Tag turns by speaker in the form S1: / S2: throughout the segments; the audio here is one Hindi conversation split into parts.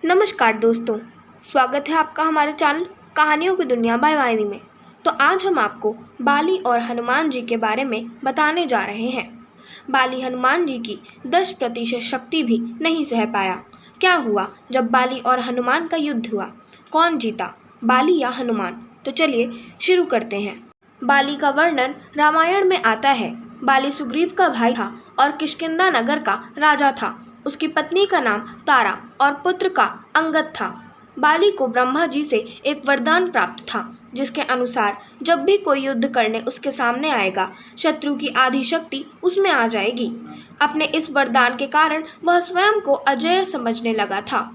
S1: नमस्कार दोस्तों, स्वागत है आपका हमारे चैनल कहानियों की दुनिया बाय वाहिनी में। तो आज हम आपको बाली और हनुमान जी के बारे में बताने जा रहे हैं। बाली हनुमान जी की 10% शक्ति भी नहीं सह पाया। क्या हुआ जब बाली और हनुमान का युद्ध हुआ? कौन जीता, बाली या हनुमान? तो चलिए शुरू करते हैं। बाली का वर्णन रामायण में आता है। बाली सुग्रीव का भाई था और किष्किंधा नगर का राजा था। उसकी पत्नी का नाम तारा और पुत्र का अंगद था। बाली को ब्रह्मा जी से एक वरदान प्राप्त था, जिसके अनुसार जब भी कोई युद्ध करने उसके सामने आएगा, शत्रु की आधी शक्ति उसमें आ जाएगी। अपने इस वरदान के कारण वह स्वयं को अजेय समझने लगा था।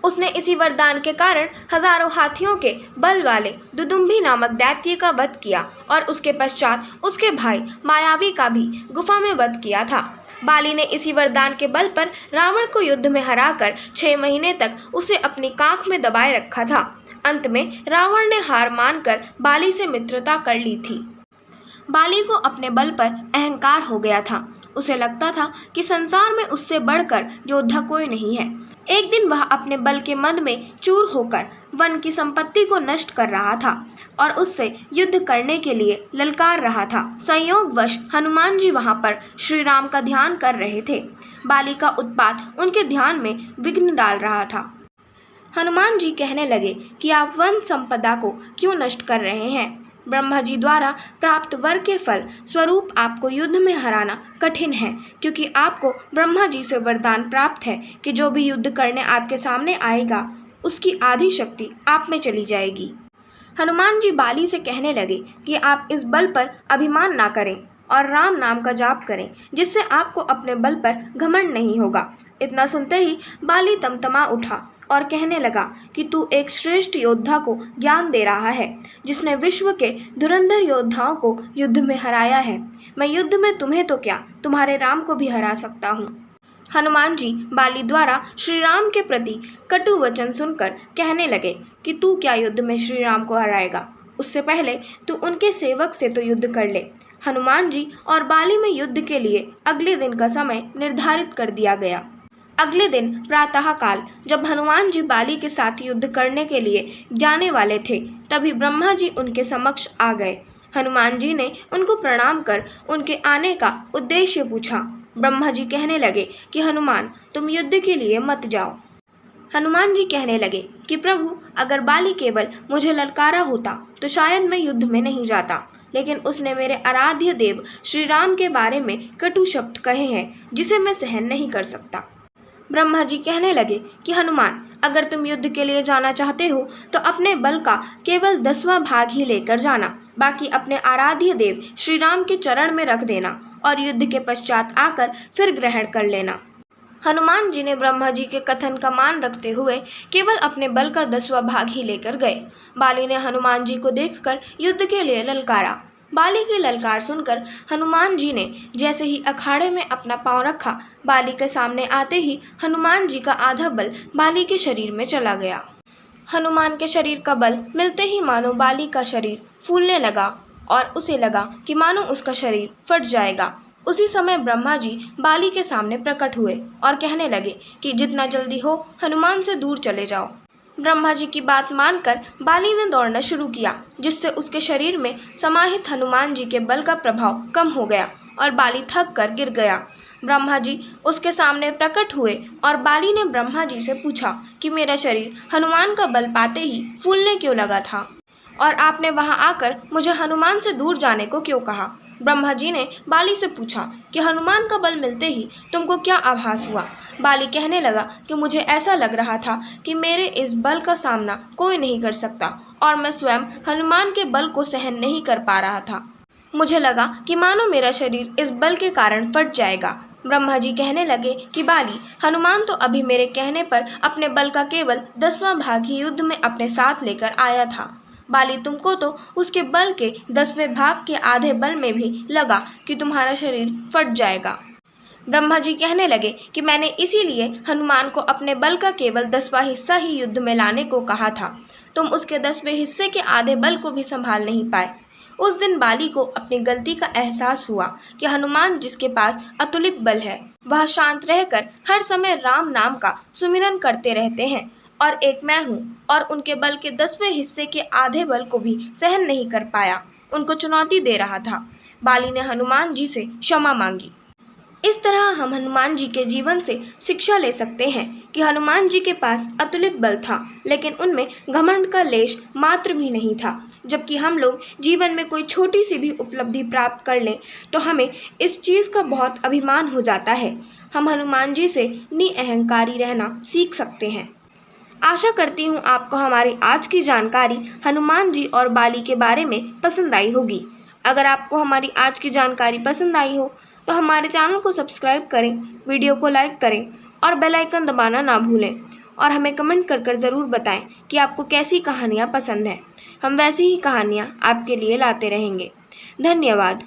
S1: उसने इसी वरदान के कारण हजारों हाथियों के बल वाले दुदुम्भी नामक दैत्य का वध किया और उसके पश्चात उसके भाई मायावी का भी गुफा में वध किया था। बाली ने इसी वरदान के बल पर रावण को युद्ध में हराकर 6 महीने तक उसे अपनी कांख में दबाए रखा था। अंत में रावण ने हार मानकर बाली से मित्रता कर ली थी। बाली को अपने बल पर अहंकार हो गया था। उसे लगता था कि संसार में उससे बढ़कर योद्धा कोई नहीं है। एक दिन वह अपने बल के मद में चूर होकर वन की संपत्ति को नष्ट कर रहा था और उससे युद्ध करने के लिए ललकार रहा था। संयोगवश हनुमान जी वहां पर श्री राम का ध्यान कर रहे थे। बाली का उत्पात उनके ध्यान में विघ्न डाल रहा था। हनुमान जी कहने लगे कि आप वन संपदा को क्यों नष्ट कर रहे हैं? ब्रह्मा जी द्वारा प्राप्त वर के फल स्वरूप आपको युद्ध में हराना कठिन है, क्योंकि आपको ब्रह्मा जी से वरदान प्राप्त है कि जो भी युद्ध करने आपके सामने आएगा, उसकी आधी शक्ति आप में चली जाएगी। हनुमान जी बाली से कहने लगे कि आप इस बल पर अभिमान ना करें और राम नाम का जाप करें, जिससे आपको अपने बल पर घमंड नहीं होगा। इतना सुनते ही बाली तमतमा उठा और कहने लगा कि तू एक श्रेष्ठ योद्धा को ज्ञान दे रहा है, जिसने विश्व के धुरंधर योद्धाओं को युद्ध में हराया है। मैं युद्ध में तुम्हें तो क्या, तुम्हारे राम को भी हरा सकता हूँ। हनुमान जी बाली द्वारा श्री राम के प्रति कटु वचन सुनकर कहने लगे कि तू क्या युद्ध में श्री राम को हराएगा? उससे पहले तू उनके सेवक से तो युद्ध कर ले। हनुमान जी और बाली में युद्ध के लिए अगले दिन का समय निर्धारित कर दिया गया। अगले दिन प्रातः काल जब हनुमान जी बाली के साथ युद्ध करने के लिए जाने वाले थे, तभी ब्रह्मा जी उनके समक्ष आ गए। हनुमान जी ने उनको प्रणाम कर उनके आने का उद्देश्य पूछा। ब्रह्मा जी कहने लगे कि हनुमान, तुम युद्ध के लिए मत जाओ। हनुमान जी कहने लगे कि प्रभु, अगर बाली केवल मुझे ललकारा होता तो शायद मैं युद्ध में नहीं जाता, लेकिन उसने मेरे आराध्य देव श्री राम के बारे में कटु शब्द कहे हैं, जिसे मैं सहन नहीं कर सकता। ब्रह्मा जी कहने लगे कि हनुमान, अगर तुम युद्ध के लिए जाना चाहते हो तो अपने बल का केवल 10वां भाग ही लेकर जाना, बाकी अपने आराध्य देव श्री राम के चरण में रख देना और युद्ध के पश्चात आकर फिर ग्रहण कर लेना। हनुमान जी ने ब्रह्मा जी के कथन का मान रखते हुए केवल अपने बल का 10वां भाग ही लेकर गए। बाली ने हनुमान जी को देखकर युद्ध के लिए ललकारा। बाली की ललकार सुनकर हनुमान जी ने जैसे ही अखाड़े में अपना पांव रखा, बाली के सामने आते ही हनुमान जी का आधा बल बाली के शरीर में चला गया। हनुमान के शरीर का बल मिलते ही मानो बाली का शरीर फूलने लगा और उसे लगा कि मानो उसका शरीर फट जाएगा। उसी समय ब्रह्मा जी बाली के सामने प्रकट हुए और कहने लगे कि जितना जल्दी हो हनुमान से दूर चले जाओ। ब्रह्मा जी की बात मानकर बाली ने दौड़ना शुरू किया, जिससे उसके शरीर में समाहित हनुमान जी के बल का प्रभाव कम हो गया और बाली थक कर गिर गया। ब्रह्मा जी उसके सामने प्रकट हुए और बाली ने ब्रह्मा जी से पूछा कि मेरा शरीर हनुमान का बल पाते ही फूलने क्यों लगा था और आपने वहां आकर मुझे हनुमान से दूर जाने को क्यों कहा? ब्रह्मा जी ने बाली से पूछा कि हनुमान का बल मिलते ही तुमको क्या आभास हुआ? बाली कहने लगा कि मुझे ऐसा लग रहा था कि मेरे इस बल का सामना कोई नहीं कर सकता और मैं स्वयं हनुमान के बल को सहन नहीं कर पा रहा था। मुझे लगा कि मानो मेरा शरीर इस बल के कारण फट जाएगा। ब्रह्मा जी कहने लगे कि बाली, हनुमान तो अभी मेरे कहने पर अपने बल का केवल 10वां भाग ही युद्ध में अपने साथ लेकर आया था। बाली, तुमको तो उसके बल के 10वें भाग के आधे बल में भी लगा कि तुम्हारा शरीर फट जाएगा। ब्रह्मा जी कहने लगे कि मैंने इसीलिए हनुमान को अपने बल का केवल 10वां हिस्सा ही युद्ध में लाने को कहा था। तुम उसके 10वें हिस्से के आधे बल को भी संभाल नहीं पाए। उस दिन बाली को अपनी गलती का एहसास हुआ कि हनुमान जिसके पास अतुलित बल है, वह शांत रहकर हर समय राम नाम का सुमिरन करते रहते हैं और एक मैं हूँ और उनके बल के 10वें हिस्से के आधे बल को भी सहन नहीं कर पाया, उनको चुनौती दे रहा था। बाली ने हनुमान जी से क्षमा मांगी। इस तरह हम हनुमान जी के जीवन से शिक्षा ले सकते हैं कि हनुमान जी के पास अतुलित बल था, लेकिन उनमें घमंड का लेश मात्र भी नहीं था। जबकि हम लोग जीवन में कोई छोटी सी भी उपलब्धि प्राप्त कर लें तो हमें इस चीज़ का बहुत अभिमान हो जाता है। हम हनुमान जी से निअहंकारी रहना सीख सकते हैं। आशा करती हूँ आपको हमारी आज की जानकारी हनुमान जी और बाली के बारे में पसंद आई होगी। अगर आपको हमारी आज की जानकारी पसंद आई हो तो हमारे चैनल को सब्सक्राइब करें, वीडियो को लाइक करें और बेल आइकन दबाना ना भूलें और हमें कमेंट कर ज़रूर बताएं कि आपको कैसी कहानियाँ पसंद हैं। हम वैसी ही कहानियाँ आपके लिए लाते रहेंगे। धन्यवाद।